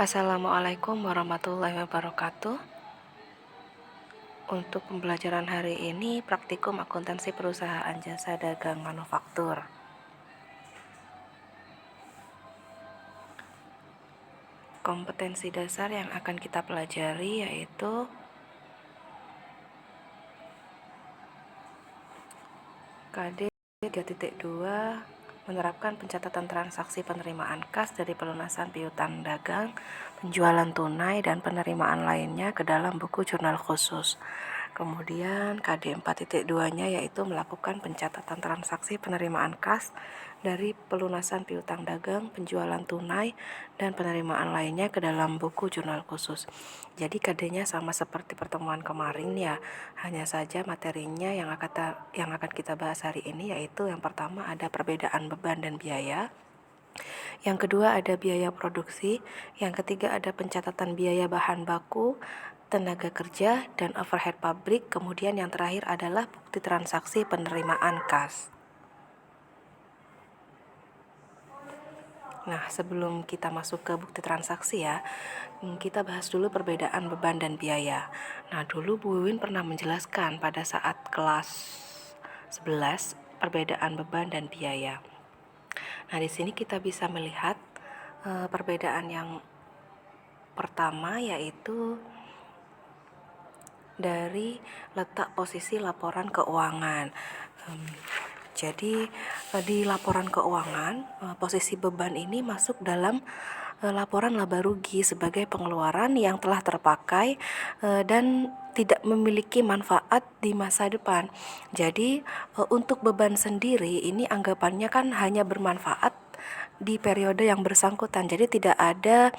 Assalamualaikum warahmatullahi wabarakatuh. Untuk pembelajaran hari ini, praktikum akuntansi perusahaan jasa dagang manufaktur. Kompetensi dasar yang akan kita pelajari yaitu KD 3.2, menerapkan pencatatan transaksi penerimaan kas dari pelunasan piutang dagang, penjualan tunai, dan penerimaan lainnya ke dalam buku jurnal khusus. Kemudian KD 4.2-nya yaitu melakukan pencatatan transaksi penerimaan kas dari pelunasan piutang dagang, penjualan tunai, dan penerimaan lainnya ke dalam buku jurnal khusus. Jadi KD-nya sama seperti pertemuan kemarin ya, hanya saja materinya yang akan kita bahas hari ini yaitu yang pertama ada perbedaan beban dan biaya. Yang kedua ada biaya produksi, yang ketiga ada pencatatan biaya bahan baku, tenaga kerja, dan overhead pabrik. Kemudian yang terakhir adalah bukti transaksi penerimaan kas. Nah, sebelum kita masuk ke bukti transaksi ya, kita bahas dulu perbedaan beban dan biaya. Nah, dulu Bu Wiwin pernah menjelaskan pada saat kelas 11 perbedaan beban dan biaya. Nah, di sini kita bisa melihat perbedaan yang pertama yaitu dari letak posisi laporan keuangan. Jadi di laporan keuangan posisi beban ini masuk dalam laporan laba rugi sebagai pengeluaran yang telah terpakai dan tidak memiliki manfaat di masa depan. Jadi untuk beban sendiri ini anggapannya kan hanya bermanfaat di periode yang bersangkutan. Jadi tidak ada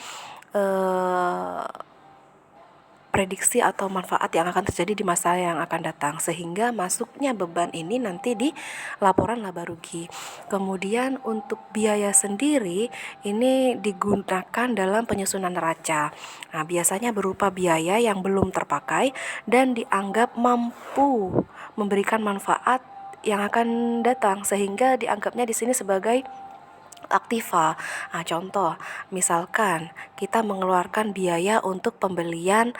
prediksi atau manfaat yang akan terjadi di masa yang akan datang, sehingga masuknya beban ini nanti di laporan laba rugi. Kemudian untuk biaya sendiri ini digunakan dalam penyusunan neraca. Nah, biasanya berupa biaya yang belum terpakai dan dianggap mampu memberikan manfaat yang akan datang, sehingga dianggapnya di sini sebagai aktiva. Nah, contoh, misalkan kita mengeluarkan biaya untuk pembelian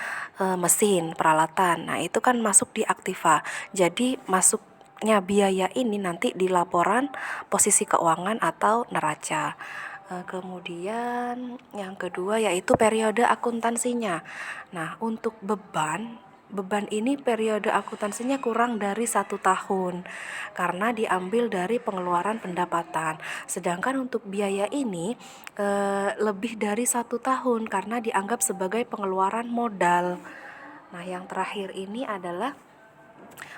mesin, peralatan. Nah, itu kan masuk di aktiva. Jadi masuknya biaya ini nanti di laporan posisi keuangan atau neraca. Kemudian yang kedua yaitu periode akuntansinya. Nah, untuk beban ini periode akuntansinya kurang dari 1 tahun karena diambil dari pengeluaran pendapatan. Sedangkan untuk biaya ini lebih dari 1 tahun karena dianggap sebagai pengeluaran modal. Nah, yang terakhir ini adalah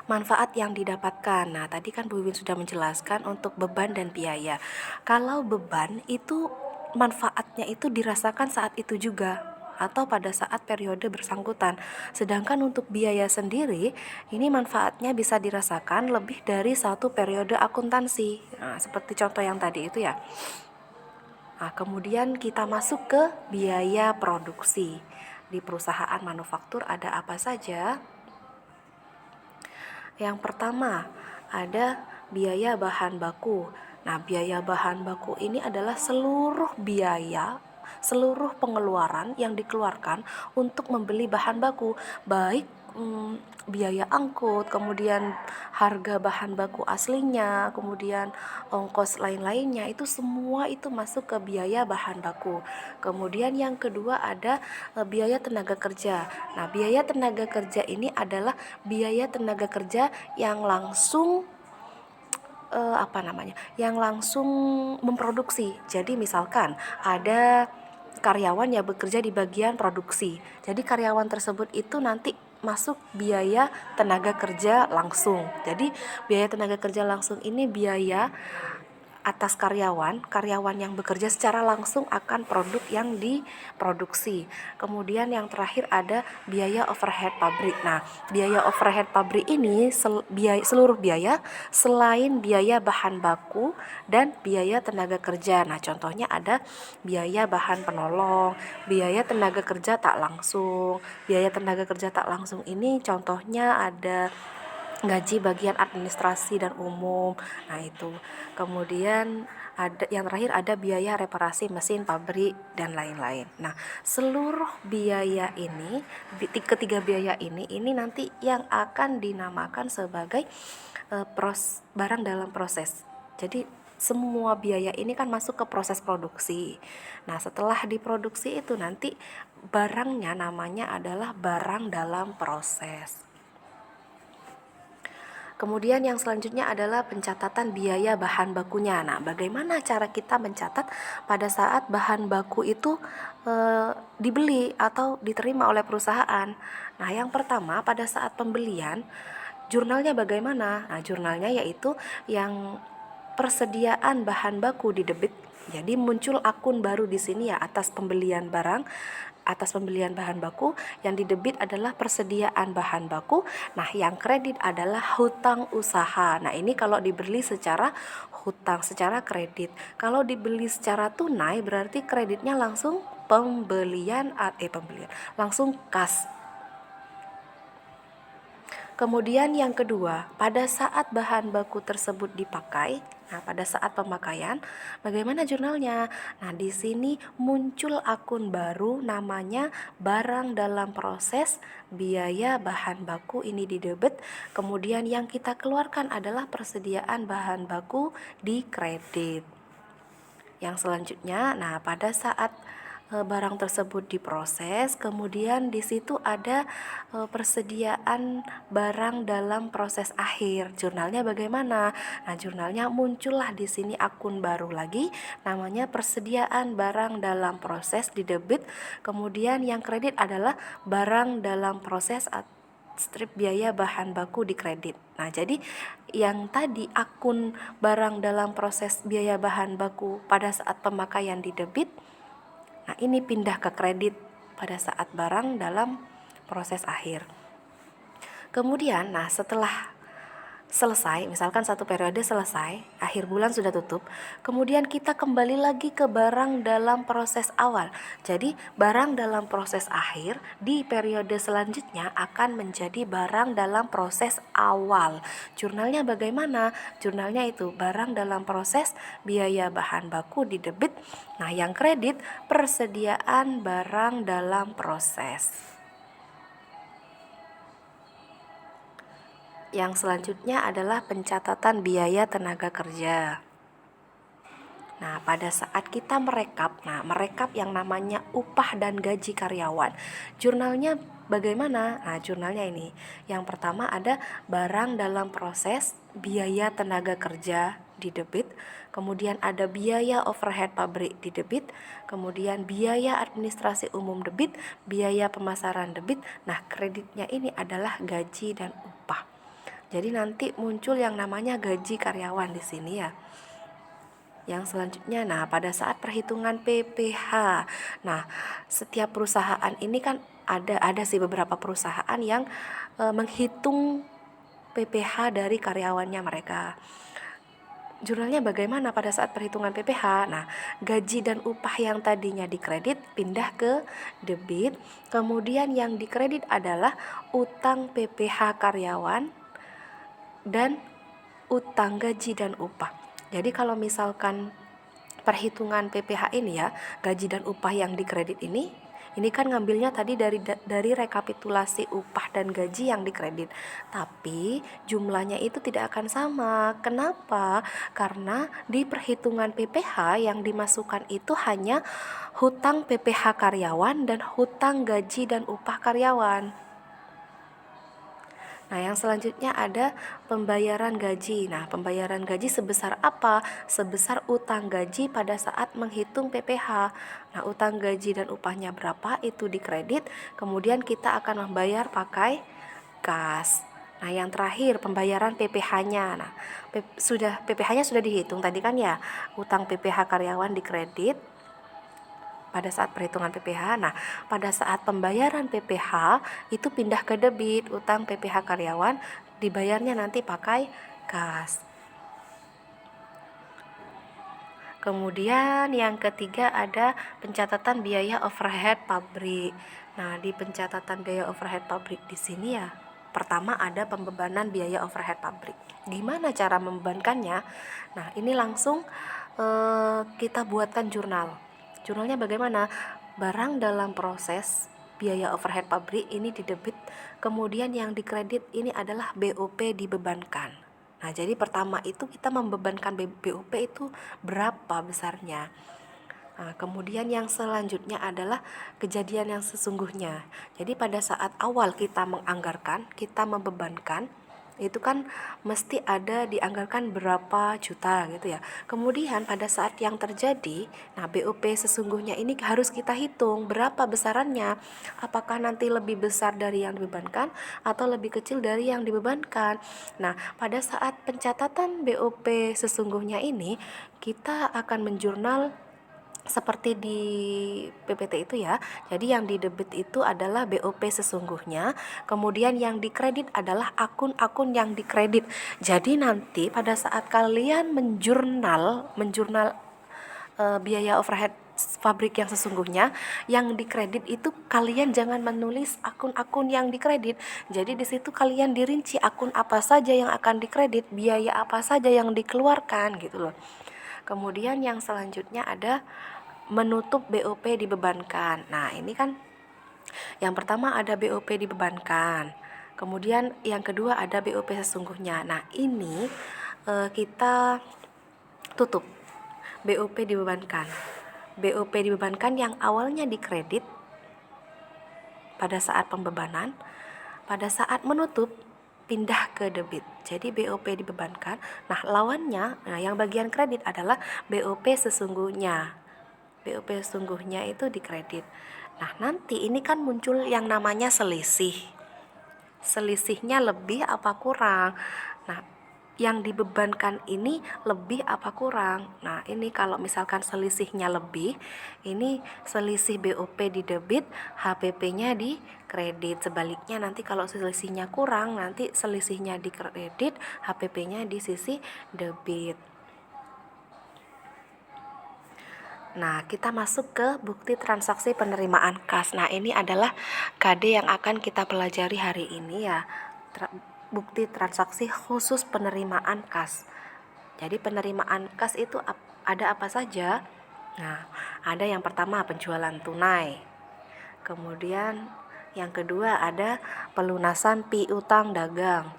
manfaat yang didapatkan. Nah, tadi kan Bu Wiwin sudah menjelaskan untuk beban dan biaya. Kalau beban itu manfaatnya itu dirasakan saat itu juga atau pada saat periode bersangkutan. Sedangkan untuk biaya sendiri, ini manfaatnya bisa dirasakan lebih dari 1 periode akuntansi. Nah, seperti contoh yang tadi itu ya. Nah, kemudian kita masuk ke biaya produksi. Di perusahaan manufaktur ada apa saja? Yang pertama, ada biaya bahan baku. Nah, biaya bahan baku ini adalah seluruh biaya, seluruh pengeluaran yang dikeluarkan untuk membeli bahan baku, baik biaya angkut, kemudian harga bahan baku aslinya, kemudian ongkos lain-lainnya, itu semua itu masuk ke biaya bahan baku. Kemudian yang kedua ada biaya tenaga kerja. Nah, biaya tenaga kerja ini adalah biaya tenaga kerja yang langsung yang langsung memproduksi. Jadi misalkan ada karyawan yang bekerja di bagian produksi. Jadi karyawan tersebut itu nanti masuk biaya tenaga kerja langsung. Jadi biaya tenaga kerja langsung ini biaya atas karyawan yang bekerja secara langsung akan produk yang diproduksi. Kemudian yang terakhir ada biaya overhead pabrik. Nah, biaya overhead pabrik ini seluruh biaya selain biaya bahan baku dan biaya tenaga kerja. Nah, contohnya ada biaya bahan penolong, biaya tenaga kerja tak langsung. Biaya tenaga kerja tak langsung ini contohnya ada gaji bagian administrasi dan umum. Nah, itu. Kemudian yang terakhir ada biaya reparasi mesin pabrik dan lain-lain. Nah, seluruh biaya ini, ketiga biaya ini nanti yang akan dinamakan sebagai barang dalam proses. Jadi semua biaya ini kan masuk ke proses produksi. Nah, setelah diproduksi itu nanti barangnya namanya adalah barang dalam proses. Kemudian yang selanjutnya adalah pencatatan biaya bahan bakunya. Nah, bagaimana cara kita mencatat pada saat bahan baku itu dibeli atau diterima oleh perusahaan? Nah, yang pertama pada saat pembelian, jurnalnya bagaimana? Nah, jurnalnya yaitu yang persediaan bahan baku di debit. Jadi muncul akun baru di sini ya atas pembelian barang, atas pembelian bahan baku. Yang di debit adalah persediaan bahan baku. Nah, yang kredit adalah hutang usaha. Nah, ini kalau dibeli secara hutang, secara kredit. Kalau dibeli secara tunai berarti kreditnya langsung pembelian, langsung kas. Kemudian yang kedua, pada saat bahan baku tersebut dipakai, nah pada saat pemakaian, bagaimana jurnalnya? Nah, di sini muncul akun baru namanya barang dalam proses, biaya bahan baku ini di debit, kemudian yang kita keluarkan adalah persediaan bahan baku di kredit. Yang selanjutnya, nah pada saat barang tersebut diproses, kemudian di situ ada persediaan barang dalam proses akhir. Jurnalnya bagaimana? Nah, jurnalnya muncullah di sini akun baru lagi namanya persediaan barang dalam proses di debit. Kemudian yang kredit adalah barang dalam proses strip biaya bahan baku di kredit. Nah, jadi yang tadi akun barang dalam proses biaya bahan baku pada saat pemakaian di debit, nah ini pindah ke kredit pada saat barang dalam proses akhir. Kemudian, nah setelah selesai, misalkan satu periode selesai, akhir bulan sudah tutup, kemudian kita kembali lagi ke barang dalam proses awal. Jadi barang dalam proses akhir di periode selanjutnya akan menjadi barang dalam proses awal. Jurnalnya bagaimana? Jurnalnya itu barang dalam proses, biaya bahan baku di debit. Nah, yang kredit persediaan barang dalam proses. Yang selanjutnya adalah pencatatan biaya tenaga kerja. Nah, pada saat kita merekap yang namanya upah dan gaji karyawan. Jurnalnya bagaimana? Nah, jurnalnya ini. Yang pertama ada barang dalam proses, biaya tenaga kerja di debit, kemudian ada biaya overhead pabrik di debit, kemudian biaya administrasi umum debit, biaya pemasaran debit. Nah, kreditnya ini adalah gaji dan upah. Jadi nanti muncul yang namanya gaji karyawan di sini ya. Yang selanjutnya, nah pada saat perhitungan PPh. Nah, setiap perusahaan ini kan ada sih beberapa perusahaan yang menghitung PPh dari karyawannya mereka. Jurnalnya bagaimana pada saat perhitungan PPh? Nah, gaji dan upah yang tadinya dikredit pindah ke debit. Kemudian yang dikredit adalah utang PPh karyawan dan utang gaji dan upah. Jadi kalau misalkan perhitungan PPh ini ya, gaji dan upah yang dikredit ini kan ngambilnya tadi dari rekapitulasi upah dan gaji yang dikredit. Tapi jumlahnya itu tidak akan sama. Kenapa? Karena di perhitungan PPh yang dimasukkan itu hanya hutang PPh karyawan dan hutang gaji dan upah karyawan. Nah, yang selanjutnya ada pembayaran gaji. Nah, pembayaran gaji sebesar apa? Sebesar utang gaji pada saat menghitung PPh. Nah, utang gaji dan upahnya berapa itu dikredit, kemudian kita akan membayar pakai kas. Nah, yang terakhir pembayaran PPh-nya. Nah, PPh-nya sudah dihitung tadi kan ya. Utang PPh karyawan dikredit pada saat perhitungan PPh. Nah, pada saat pembayaran PPh itu pindah ke debit, utang PPh karyawan dibayarnya nanti pakai kas. Kemudian yang ketiga ada pencatatan biaya overhead pabrik. Nah, di pencatatan biaya overhead pabrik di sini ya, pertama ada pembebanan biaya overhead pabrik. Gimana cara membebankannya? Nah, ini langsung kita buatkan jurnal. Jurnalnya bagaimana? Barang dalam proses biaya overhead pabrik ini didebit, kemudian yang dikredit ini adalah BOP dibebankan. Nah, jadi pertama itu kita membebankan BOP itu berapa besarnya. Nah, kemudian yang selanjutnya adalah kejadian yang sesungguhnya. Jadi pada saat awal kita menganggarkan, kita membebankan, itu kan mesti ada dianggarkan berapa juta gitu ya. Kemudian pada saat yang terjadi, nah BOP sesungguhnya ini harus kita hitung berapa besarannya. Apakah nanti lebih besar dari yang dibebankan atau lebih kecil dari yang dibebankan. Nah, pada saat pencatatan BOP sesungguhnya ini, kita akan menjurnal seperti di PPT itu ya. Jadi yang didebit itu adalah BOP sesungguhnya, kemudian yang dikredit adalah akun-akun yang dikredit. Jadi nanti pada saat kalian menjurnal biaya overhead pabrik yang sesungguhnya, yang dikredit itu kalian jangan menulis akun-akun yang dikredit. Jadi di situ kalian dirinci akun apa saja yang akan dikredit, biaya apa saja yang dikeluarkan gitu loh. Kemudian yang selanjutnya ada menutup BOP dibebankan. Nah, ini kan yang pertama ada BOP dibebankan. Kemudian yang kedua ada BOP sesungguhnya. Nah, ini kita tutup BOP dibebankan. BOP dibebankan yang awalnya dikredit pada saat pembebanan, pada saat menutup pindah ke debit. Jadi BOP dibebankan. Nah, lawannya, yang bagian kredit adalah BOP sesungguhnya. BOP sesungguhnya itu dikredit. Nah, nanti ini kan muncul yang namanya selisih. Selisihnya lebih apa kurang? Nah, yang dibebankan ini lebih apa kurang? Nah, ini kalau misalkan selisihnya lebih, ini selisih BOP di debit, HPP-nya di kredit. Sebaliknya nanti kalau selisihnya kurang, nanti selisihnya di kredit, HPP-nya di sisi debit. Nah, kita masuk ke bukti transaksi penerimaan kas. Nah, ini adalah KD yang akan kita pelajari hari ini ya. Bukti transaksi khusus penerimaan kas. Jadi penerimaan kas itu ada apa saja? Nah, ada yang pertama penjualan tunai. Kemudian yang kedua ada pelunasan piutang dagang.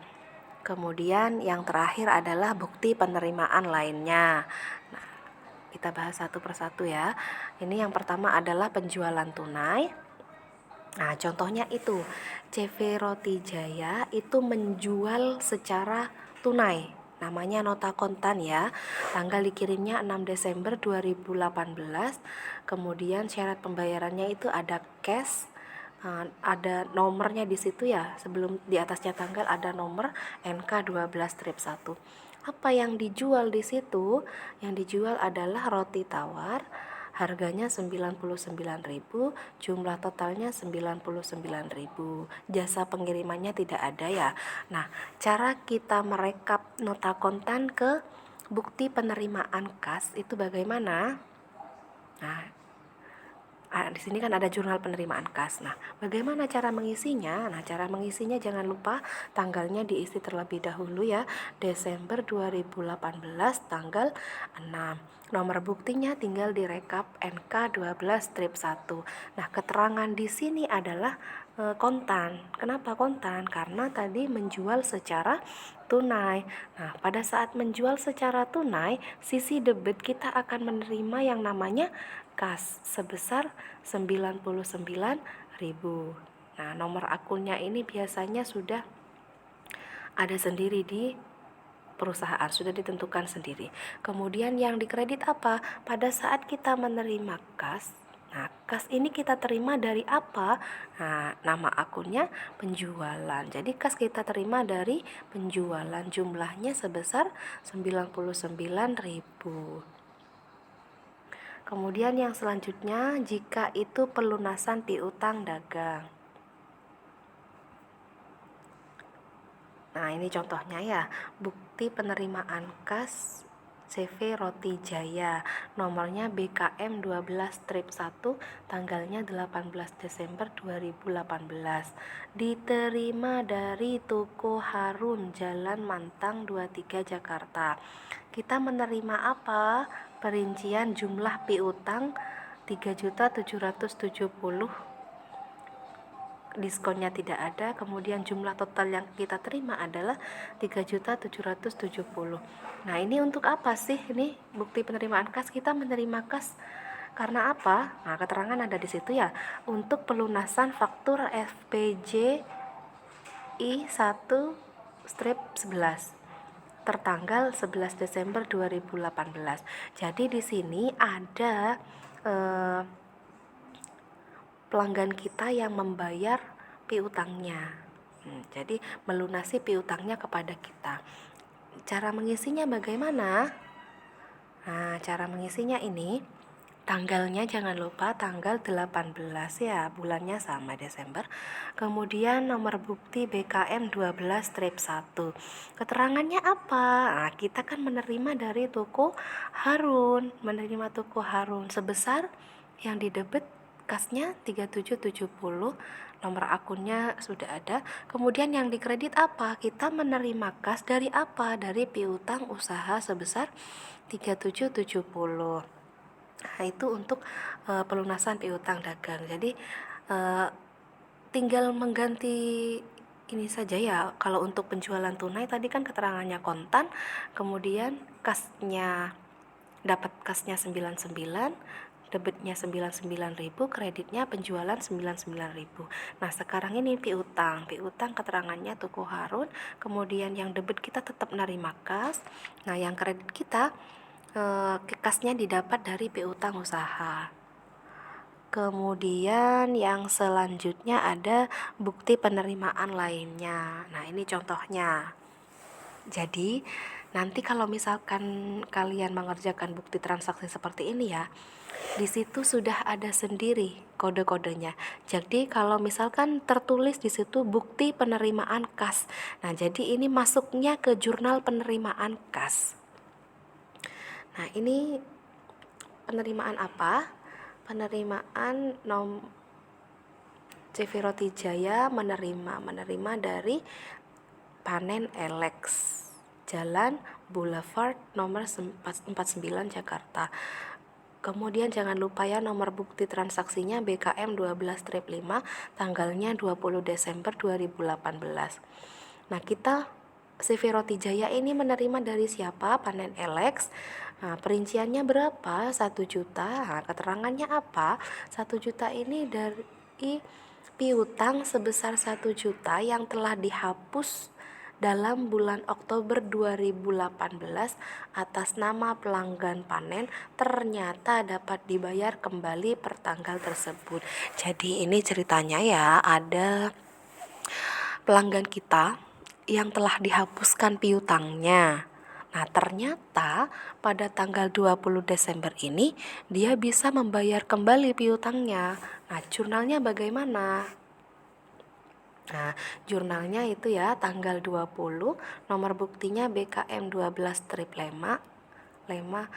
Kemudian yang terakhir adalah bukti penerimaan lainnya. Nah, kita bahas satu persatu ya. Ini yang pertama adalah penjualan tunai. Nah, contohnya itu CV Roti Jaya itu menjual secara tunai. Namanya nota kontan ya. Tanggal dikirimnya 6 Desember 2018. Kemudian syarat pembayarannya itu ada cash, ada nomornya di situ ya. Sebelum di atasnya tanggal ada nomor NK12-1. Apa yang dijual di situ? Yang dijual adalah roti tawar, harganya 99.000, jumlah totalnya 99.000. Jasa pengirimannya tidak ada ya. Nah, cara kita merekap nota kontan ke bukti penerimaan kas itu bagaimana? Nah, di sini kan ada jurnal penerimaan kas. Nah, bagaimana cara mengisinya? Nah, cara mengisinya jangan lupa tanggalnya diisi terlebih dahulu ya. Desember 2018 tanggal 6. Nomor buktinya tinggal direkap NK12-1. Nah, keterangan di sini adalah kontan. Kenapa kontan? Karena tadi menjual secara tunai. Nah, pada saat menjual secara tunai, sisi debit kita akan menerima yang namanya kas sebesar 99.000. Nah, nomor akunnya ini biasanya sudah ada sendiri di perusahaan, sudah ditentukan sendiri. Kemudian yang dikredit apa? Pada saat kita menerima kas, nah, kas ini kita terima dari apa? Nah, nama akunnya penjualan. Jadi kas kita terima dari penjualan, jumlahnya sebesar 99.000. Kemudian yang selanjutnya, jika itu pelunasan piutang dagang. Nah, ini contohnya ya, bukti penerimaan kas CV Roti Jaya, nomornya BKM 12-1, tanggalnya 18 Desember 2018. Diterima dari Toko Harun, Jalan Mantang 23 Jakarta. kita menerima apa? Perincian jumlah piutang 3.770, diskonnya tidak ada, kemudian jumlah total yang kita terima adalah 3.770. Nah, ini untuk apa sih? Ini bukti penerimaan kas, kita menerima kas karena apa? Nah, keterangan ada di situ ya. Untuk pelunasan faktur FPJ I1/11 tertanggal 11 Desember 2018. Jadi di sini ada pelanggan kita yang membayar piutangnya. Jadi melunasi piutangnya kepada kita. Cara mengisinya bagaimana? Nah, cara mengisinya ini tanggalnya jangan lupa tanggal 18 ya, bulannya sama Desember. Kemudian nomor bukti BKM 12-1. Keterangannya apa? Nah, kita kan menerima dari toko Harun, sebesar yang didebit kasnya 3770, nomor akunnya sudah ada. Kemudian yang dikredit apa? Kita menerima kas dari apa? Dari piutang usaha sebesar 3770. Nah, itu untuk pelunasan piutang dagang. Jadi tinggal mengganti ini saja ya. Kalau untuk penjualan tunai tadi kan keterangannya kontan, kemudian kasnya dapat kasnya 99, debitnya 99.000, kreditnya penjualan 99.000. Nah, sekarang ini piutang keterangannya toko Harun, kemudian yang debit kita tetap menerima kas. Nah, yang kredit kita kasnya didapat dari piutang usaha. Kemudian yang selanjutnya ada bukti penerimaan lainnya. Nah, ini contohnya. Jadi nanti kalau misalkan kalian mengerjakan bukti transaksi seperti ini ya, di situ sudah ada sendiri kode-kodenya. Jadi kalau misalkan tertulis di situ bukti penerimaan kas. Nah, jadi ini masuknya ke jurnal penerimaan kas. Nah, ini penerimaan apa? Penerimaan CV Roti Jaya menerima dari panen Elex, Jalan Boulevard nomor 49 Jakarta. Kemudian jangan lupa ya nomor bukti transaksinya BKM 12-5, tanggalnya 20 Desember 2018. Nah, kita CV Roti Jaya ini menerima dari siapa? Panen Elex. Nah, perinciannya berapa? 1 juta. Nah, keterangannya apa? 1 juta ini dari piutang sebesar 1 juta yang telah dihapus dalam bulan Oktober 2018 atas nama pelanggan panen, ternyata dapat dibayar kembali per tanggal tersebut. Jadi ini ceritanya ya, ada pelanggan kita yang telah dihapuskan piutangnya. Nah, ternyata pada tanggal 20 Desember ini dia bisa membayar kembali piutangnya. Nah, jurnalnya bagaimana? Nah, jurnalnya itu ya tanggal 20, nomor buktinya BKM 12-5, 5,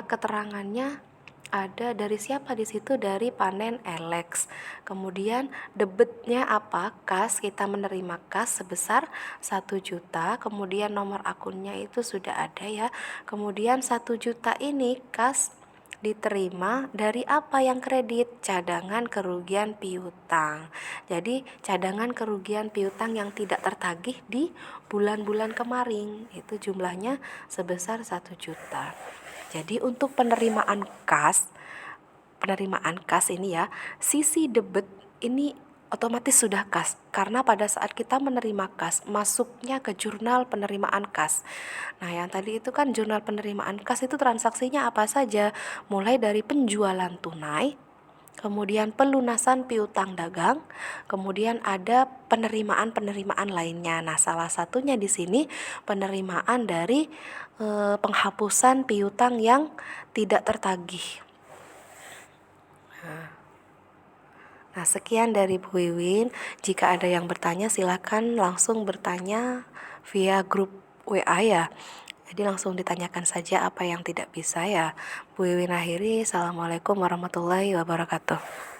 keterangannya ada dari siapa di situ? Dari panen Elex. Kemudian debitnya apa? Kas, kita menerima kas sebesar 1 juta. Kemudian nomor akunnya itu sudah ada ya. Kemudian 1 juta ini kas diterima dari apa yang kredit? Cadangan kerugian piutang. Jadi cadangan kerugian piutang yang tidak tertagih di bulan-bulan kemarin itu jumlahnya sebesar 1 juta. Jadi untuk penerimaan kas ini ya, sisi debit ini otomatis sudah kas karena pada saat kita menerima kas masuknya ke jurnal penerimaan kas. Nah, yang tadi itu kan jurnal penerimaan kas itu transaksinya apa saja, mulai dari penjualan tunai, kemudian pelunasan piutang dagang, kemudian ada penerimaan lainnya. Nah, salah satunya di sini penerimaan dari penghapusan piutang yang tidak tertagih. Nah, sekian dari Bu Wiwin. Jika ada yang bertanya silakan langsung bertanya via grup WA ya. Jadi langsung ditanyakan saja apa yang tidak bisa ya. Bu Wiwin akhiri. Assalamualaikum warahmatullahi wabarakatuh.